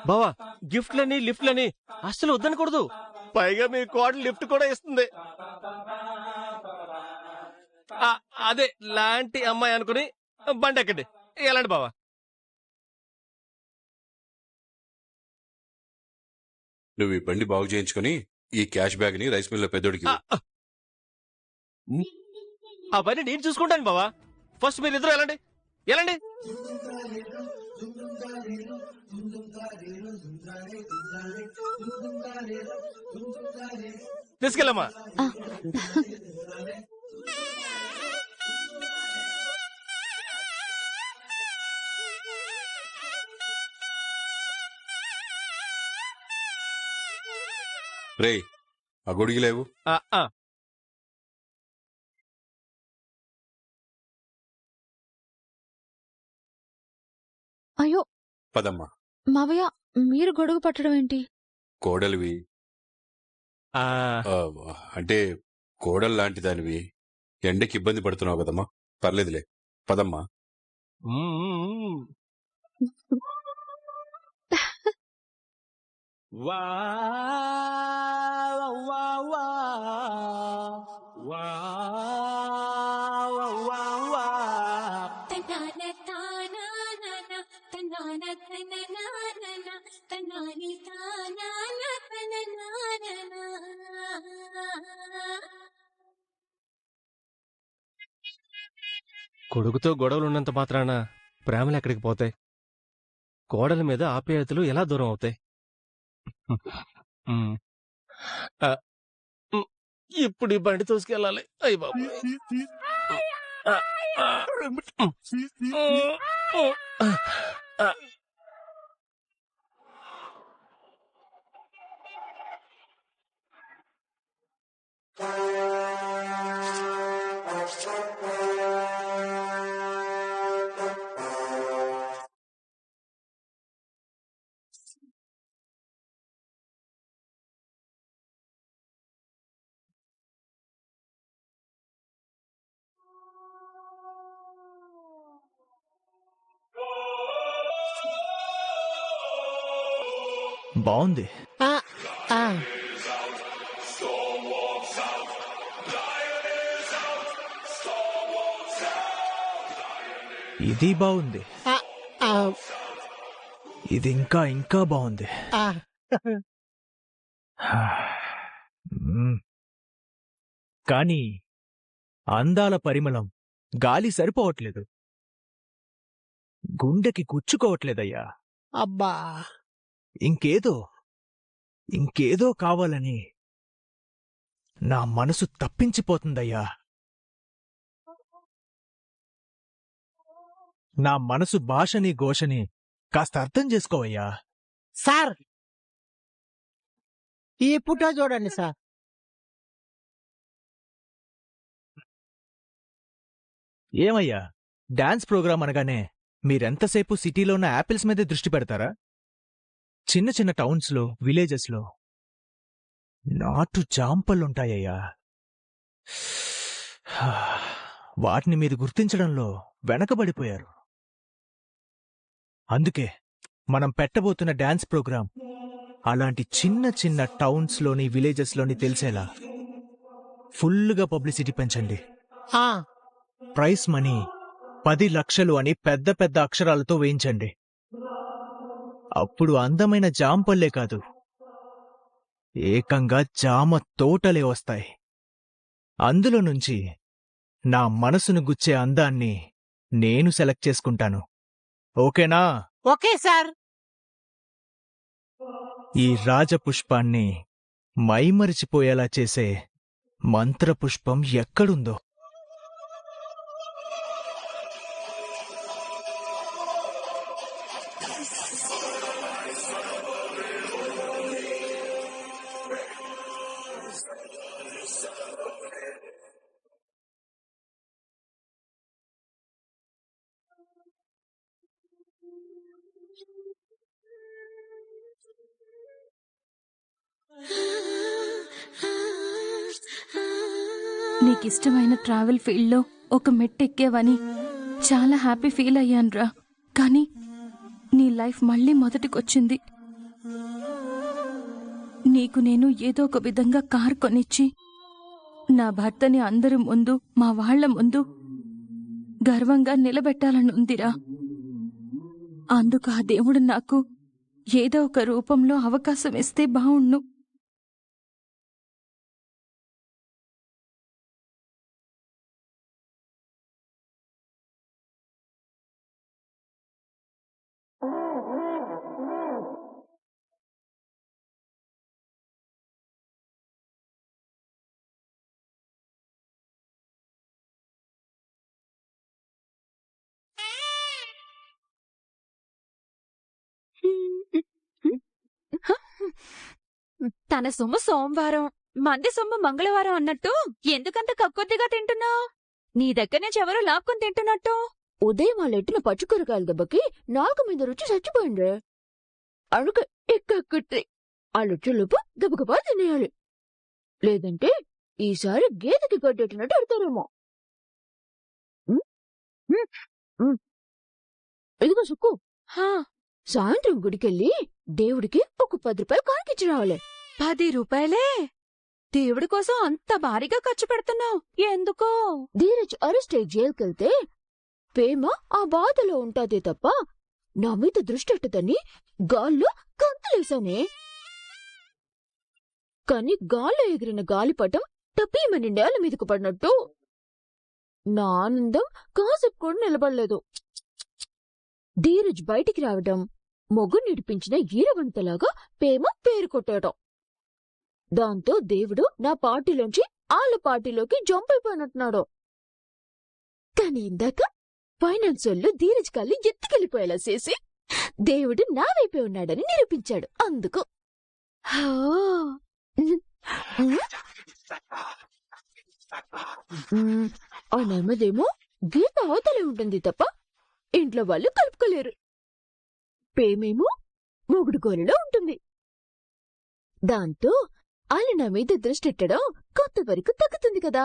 బావా గిఫ్ట్లని లిఫ్ట్లని అస్సలు వద్దనకూడదు. పైగా మీ కోడ లిఫ్ట్ కూడా ఇస్తుంది. అదే లాంటి అమ్మాయి అనుకుని బండి ఎక్కండి. ఎలాంటి బావా? నువ్వు ఈ బండి బాగు చేయించుకుని ఈ క్యాష్ బ్యాగ్ ని రైస్ మిల్ లో పెద్దోడికి ఆ పని నేను చూసుకుంటాను బావా. ఫస్ట్ మీరు ఇద్దరు ఎలాంటి ఎలాంటి తీసుకెళ్ళమ్మా. రే ఆ గొడిగి లేవు. అయ్యో పదమ్మా. మావయ్య, మీరు గొడుగు పట్టడం ఏంటి? కోడలివి అంటే కోడలు లాంటి దానివి ఎండకి ఇబ్బంది పడుతున్నావు కదమ్మా. పర్లేదులే పదమ్మా. కొడుకుతో గొడవలు ఉన్నంత మాత్రాన ప్రేమలు ఎక్కడికి పోతాయి? కోడల మీద ఆప్యాయతలు ఎలా దూరం అవుతాయి? ఇప్పుడు ఈ బండి తోసుకెళ్ళాలి. అయ్య బాబు, బాగుంది. ఇది బాగుంది. ఇది ఇంకా ఇంకా బాగుంది. కానీ అందాల పరిమళం గాలి సరిపోవట్లేదు, గుండెకి గుచ్చుకోవట్లేదయ్యా. అబ్బా, ఇంకేదో కావాలని నా మనసు తప్పించిపోతుందయ్యా. నా మనసు భాషని ఘోషని కాస్త అర్థం చేసుకోవయ్యా. సార్ ఈ పుట చూడండి సార్. ఏమయ్యా, డాన్స్ ప్రోగ్రాం అనగానే మీరెంతసేపు సిటీలో ఉన్న యాపిల్స్ మీదే దృష్టి పెడతారా? చిన్న చిన్న టౌన్స్లో, విలేజెస్లో నాటు జాంపళ్ళుంటాయ్యా. వాటిని మీరు గుర్తించడంలో వెనకబడిపోయారు. అందుకే మనం పెట్టబోతున్న డాన్స్ ప్రోగ్రాం అలాంటి చిన్న చిన్న టౌన్స్లోని, విలేజెస్లోని తెలిసేలా ఫుల్గా పబ్లిసిటీ పెంచండి. ప్రైస్ మనీ 10 లక్షలు అని పెద్ద పెద్ద అక్షరాలతో వేయించండి. అప్పుడు అందమైన జాంపల్లే కాదు, ఏకంగా జామ తోటలే వస్తాయి. అందులో నుంచి నా మనసును గుచ్చే అందాన్ని నేను సెలెక్ట్ చేసుకుంటాను. ఓకేనా? Okay sir. ఈ రాజపుష్పాన్ని మైమరిచిపోయేలా చేసే మంత్రపుష్పం ఎక్కడుందో నీకిష్టమైన ట్రావెల్ ఫీల్డ్లో ఒక మెట్టెక్కేవని చాలా హ్యాపీ ఫీల్ అయ్యానురా. కానీ నీ లైఫ్ మళ్ళీ మొదటికొచ్చింది. నీకు నేను ఏదో ఒక విధంగా కార్ కొనిచ్చి నా భర్తని అందరి ముందు, మా వాళ్ల ముందు గర్వంగా నిలబెట్టాలని ఉందిరా. అందుకు ఆ దేవుడు నాకు ఏదో ఒక రూపంలో అవకాశం ఇస్తే బావుణ్ణు. తన సొమ్ము సోమవారం, మంది సొమ్ము మంగళవారం అన్నట్టు ఎందుకంత కక్కుర్తిగా తింటున్నావు? నీ దగ్గర నుంచి ఎవరో లాక్కొని తింటున్నట్టు. ఉదయం వాళ్ళెట్టిన పచ్చికూరగాయల దెబ్బకి నాలుగు మీద రుచి చచ్చిపోయిండ్రే. అడుగు ఎక్కకుట్రి ఆళ్ళొచ్చేలోపు గబగబా తినేయాలి. లేదంటే ఈసారి గేదెకి గడ్డెట్టినట్టు అడతారేమో. ఇదిగో సుక్కు, హా, సాయంత్రం గుడికెళ్ళి దేవుడికి ఒక 10 రూపాయలు కానికిచ్చి రావాలి. 10 రూపాయలే? దేవుడి కోసం అంత భారీగా ఖర్చు పెడుతున్నావు ఎందుకో? ధీరజ్ అరెస్ట్ అయ్యి జైలుకెళ్తే ప్రేమ ఆ బాధలో ఉంటాదే తప్ప నా మీద దృష్టెట్టదని గాల్లో గంతులేశానే. కాని గాల్లో ఎగిరిన గాలిపటం టపీమని నేల మీదకు పడినట్టు నా ఆనందం కాసేపు కూడా నిలబడలేదు. ధీరజ్ బయటికి రావడం, మొగ్గు నిడిపించిన ఈరవంతలాగా ప్రేమ పేరు కొట్టడం. దాంతో దేవుడు నా పార్టీలోంచి ఆళ్ళ పార్టీలోకి జంప్ అయిపోయినట్టున్నాడు. కాని ఇందాక ఫైనాన్స్ వాళ్ళు ధీరజ్ కాల్ని ఎత్తుకెళ్ళిపోయేలా చేసి దేవుడు నా వైపే ఉన్నాడని నిరూపించాడు. అందుకు ఆ నెమ్మదేమో గీత అవతలే ఉంటుంది తప్ప ఇంట్లో వాళ్ళు కలుపుకోలేరు. ప్రేమేమో మొగుడు గోలలో ఉంటుంది. దాంతో ఆయన నా మీద దృష్టెట్టడం కొత్త వరకు తగ్గుతుంది కదా.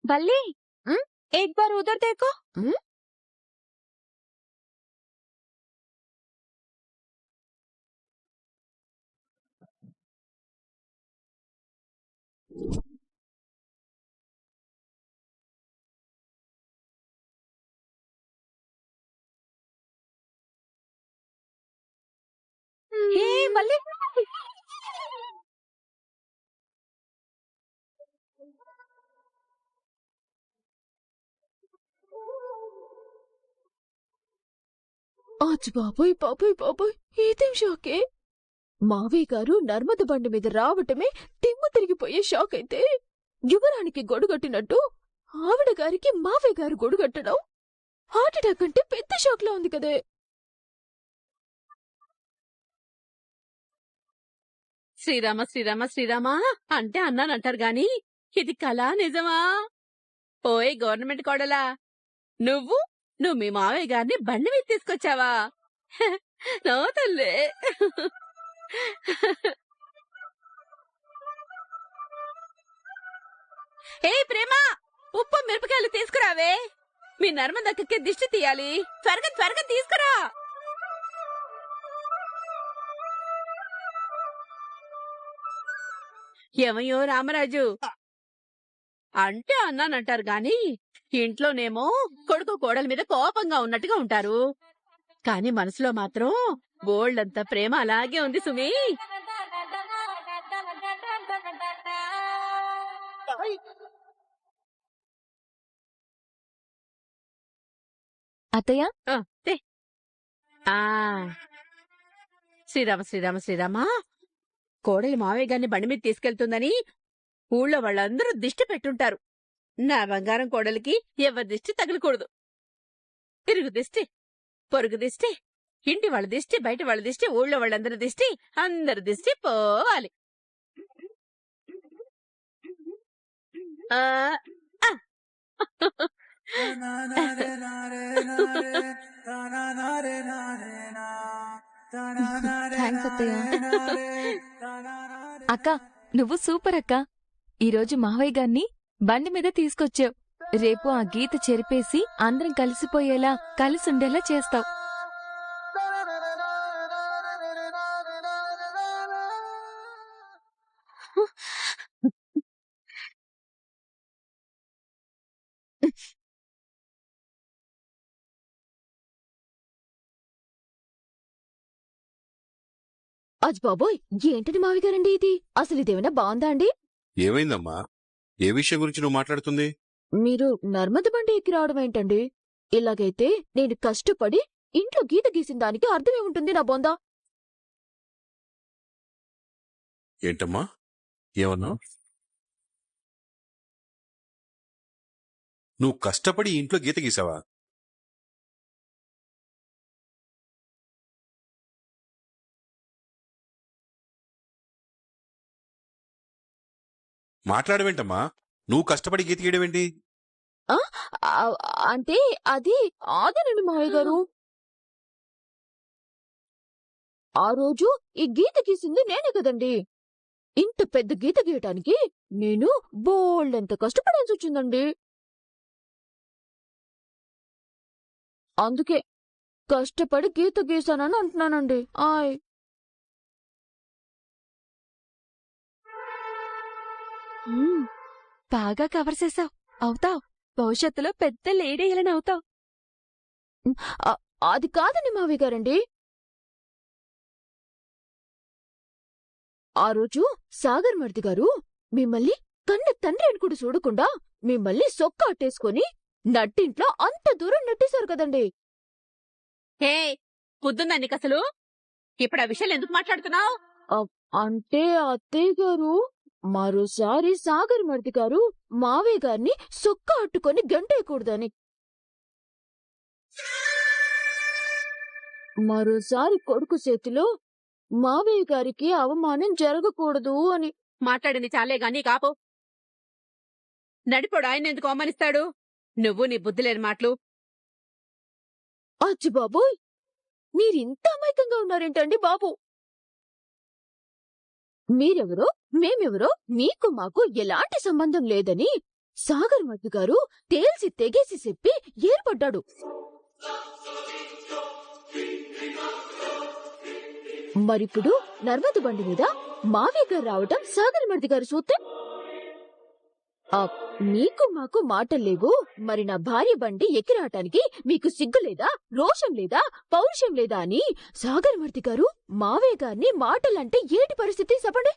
बल्ली, एक बार उधर देखो। हे बल्ली, ఆచ్ బాబోయ్ బాబోయ్ బాబోయ్, ఇదేం షాకే! మావయ్య గారు నర్మద బండి మీద రావటమే తిమ్మ తిరిగిపోయే షాక్ అయితే, యువరానికి గొడుగట్టినట్టు ఆవిడ గారికి మావయ్య గారు గొడుగట్టడం హార్ట్అటాక్ అంటే పెద్ద షాక్ లా ఉంది కదే. శ్రీరామ శ్రీరామ శ్రీరామ అంటే అన్నానంటారు గాని ఇది కళ నిజమా? ఓయ్ గవర్నమెంట్ కోడలా, నువ్వు మీ మావయ్య గారిని బండి మీద తీసుకొచ్చావా? నో తల్లే. ఏ ప్రేమ, ఉప్పు మిరపకాయలు తీసుకురావే. మీ నర్మదక్కకి దిష్టి తీయాలి. త్వరగా త్వరగా తీసుకురా. ఏమయ్యో రామరాజు, అంటే అన్నానంటారు గాని ఇంట్లోనేమో కొడుకు కోడల మీద కోపంగా ఉన్నట్టుగా ఉంటారు, కాని మనసులో మాత్రం బోల్డంత ప్రేమ అలాగే ఉంది సుమి. అత్తయ్య, శ్రీరామ శ్రీరామ శ్రీరామ, కోడలి మావయ్య గారిని బండి మీద తీసుకెళ్తుందని ఊళ్ళో వాళ్ళందరూ దిష్టి పెట్టుంటారు. నా బంగారం కోడలికి ఎవరి దిష్టి తగలకూడదు. ఇరుగు దిష్టి, పొరుగు దిష్టి, ఇంటి వాళ్ళ దిష్టి, బయట వాళ్ళ దిష్టి, ఊళ్ళో వాళ్ళందరి దిష్టి, అందరి దిష్టి పోవాలి. థ్యాంక్స్ అత్తయ్య. అక్క, నువ్వు సూపర్ అక్క. ఈరోజు మావయ్య గారిని బండి మీద తీసుకొచ్చావు. రేపు ఆ గీత చెరిపేసి అందరం కలిసిపోయేలా కలిసుండేలా చేస్తావు. అజ్ బాబోయ్, ఏంటని మావి గారండి ఇది? అసలు ఇదేమైనా బాగుందా అండి? ఏమైందమ్మా? ఏ విషయం గురించి నువ్వు మాట్లాడుతుంది? మీరు నర్మద బండి ఎక్కి రావడం ఏంటండి? ఇలాగైతే నేను కష్టపడి ఇంట్లో గీత గీసిన దానికి అర్థమేముంటుంది నా బొందా? ఏంటమ్మా ఏమన్నా? నువ్వు కష్టపడి ఇంట్లో గీత గీసావా? మాట్లాడవేంటమ్మా? నువ్వు కష్టపడి గీత గీయడమేంటి? ఆ, అంటే అది ఆదనండి మావయ్య గారు. ఆ రోజు ఈ గీత గీసింది నేనే కదండి. ఇంత పెద్ద గీత గీయటానికి నేను బోల్డంత కష్టపడాల్సి వచ్చిందండి. అందుకే కష్టపడి గీత గీసానని అంటున్నానండి. ఆయ్ బాగా కవర్ చేసావు. అవుతావు. భవిష్యత్తులో పెద్ద లేడీలని అవుతావు. అది కాదండి మావయ్య గారండి. ఆ రోజు సాగర్ మర్ది గారు మిమ్మల్ని కన్న తండ్రి అని కూడా చూడకుండా మిమ్మల్ని సొక్క అట్టేసుకొని నట్టింట్లో అంత దూరం నెట్టేశారు కదండి. హే, పొద్దుందా నీకసలు? ఇప్పుడు ఆ విషయాలు ఎందుకు మాట్లాడుతున్నావు? అంటే అత్తయ్య గారు, మరోసారి సాగర్ మర్ది గారు మావయ్య గారిని సొక్క అట్టుకొని గంటేయకూడదని, మరోసారి కొడుకు చేతిలో మావయ్య గారికి అవమానం జరగకూడదు అని. మాట్లాడింది చాలే గాని కాపు. నడిపోడు ఆయన ఎందుకు అవమానిస్తాడు? నువ్వు నీ బుద్ధి లేని మాటలు. అచ్చి బాబోయ్, మీరింత అమాయకంగా ఉన్నారేంటండి బాబు? మీరెవరో మేమెవరో మీకు మాకు ఎలాంటి సంబంధం లేదని సాగర్ మర్ది గారు తేల్చి తెగేసి చెప్పి ఏర్పడ్డాడు. మరిప్పుడు నర్మద బండి మీద మావయ్య గారు రావటం సాగర్ మర్ది గారు చూస్తే, మీకు మాకు మాటల్లేవు, మరి నా భార్య బండి ఎక్కి రావటానికి మీకు సిగ్గు లేదా, రోషం లేదా, పౌరుషం లేదా అని సాగర్ మర్ది గారు మావయ్య గారిని మాటలంటే ఏటి పరిస్థితి చెప్పండి.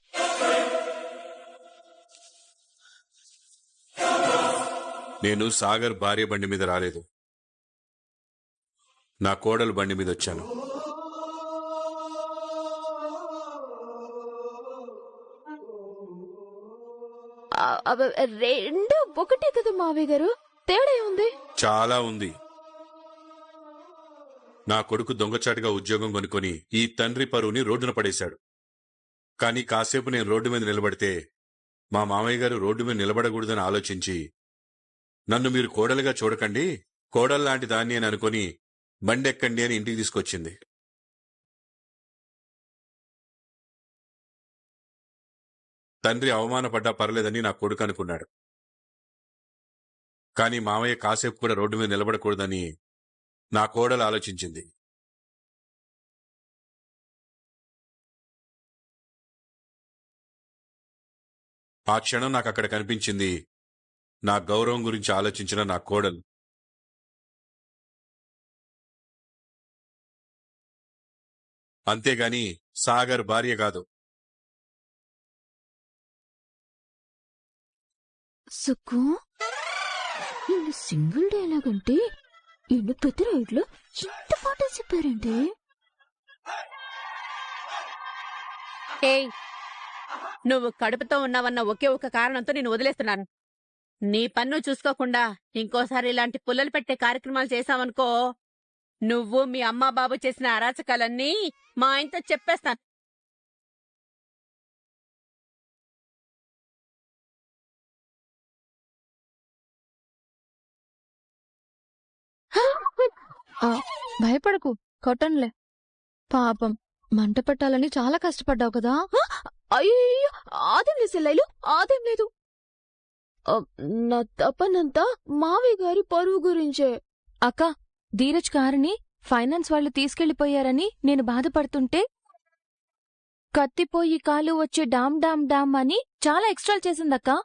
నేను సాగర్ భార్య బండి మీద రాలేదు. నా కోడలు బండి మీద వచ్చాను. రెండు ఒకటే కదా మావయ్య గారు, తేడా ఉంది. చాలా ఉంది. నా కొడుకు దొంగచాటుగా ఉద్యోగం కొనుక్కొని ఈ తండ్రి పరువుని రోడ్డున పడేశాడు. కానీ కాసేపు నేను రోడ్డు మీద నిలబడితే మా మామయ్య గారు రోడ్డు మీద నిలబడకూడదని ఆలోచించి నన్ను మీరు కోడలుగా చూడకండి, కోడల్లాంటి దాన్ని అని అనుకుని బండెక్కండి అని ఇంటికి తీసుకొచ్చింది. తండ్రి అవమానపడ్డా పర్లేదని నా కొడుకు అనుకున్నాడు. కానీ మామయ్య కాసేపు కూడా రోడ్డు మీద నిలబడకూడదని నా కోడలు ఆలోచించింది. ఆ క్షణం నాకు అక్కడ కనిపించింది నా గౌరవం గురించి ఆలోచించిన నా కోడలు. అంతేగాని సాగర్ భార్య కాదు. సుక్కు, ఈయన సింగిల్ డైలాగ్ అంటే ఈయన పెద్ద రైడ్లో ఇంత పాట చెప్పారంటే. ఏయ్, నువ్వు కడుపుతో ఉన్నావన్న ఒకే ఒక కారణంతో నేను వదిలేస్తున్నాను. నీ పన్ను చూసుకోకుండా ఇంకోసారి ఇలాంటి పుల్లలు పెట్టే కార్యక్రమాలు చేశావనుకో, నువ్వు మీ అమ్మా బాబు చేసిన అరాచకాలన్నీ మా ఆయనతో చెప్పేస్తాను. భయపడకు, కొట్టనులే. పాపం మంట పెట్టాలని చాలా కష్టపడ్డావు కదా. అయ్యో అదేం లేదు సెల్లైలు, అదేం లేదు. నా తపనంతా మావయ్య గారి పరువు గురించే. అక్క, ధీరజ్ కారుని ఫైనాన్స్ వాళ్ళు తీసుకెళ్లిపోయారని నేను బాధపడుతుంటే కత్తిపోయి కాలు వచ్చే డామ్ డామ్ డామ్ అని చాలా ఎక్స్ట్రాలు చేసిందక్కా.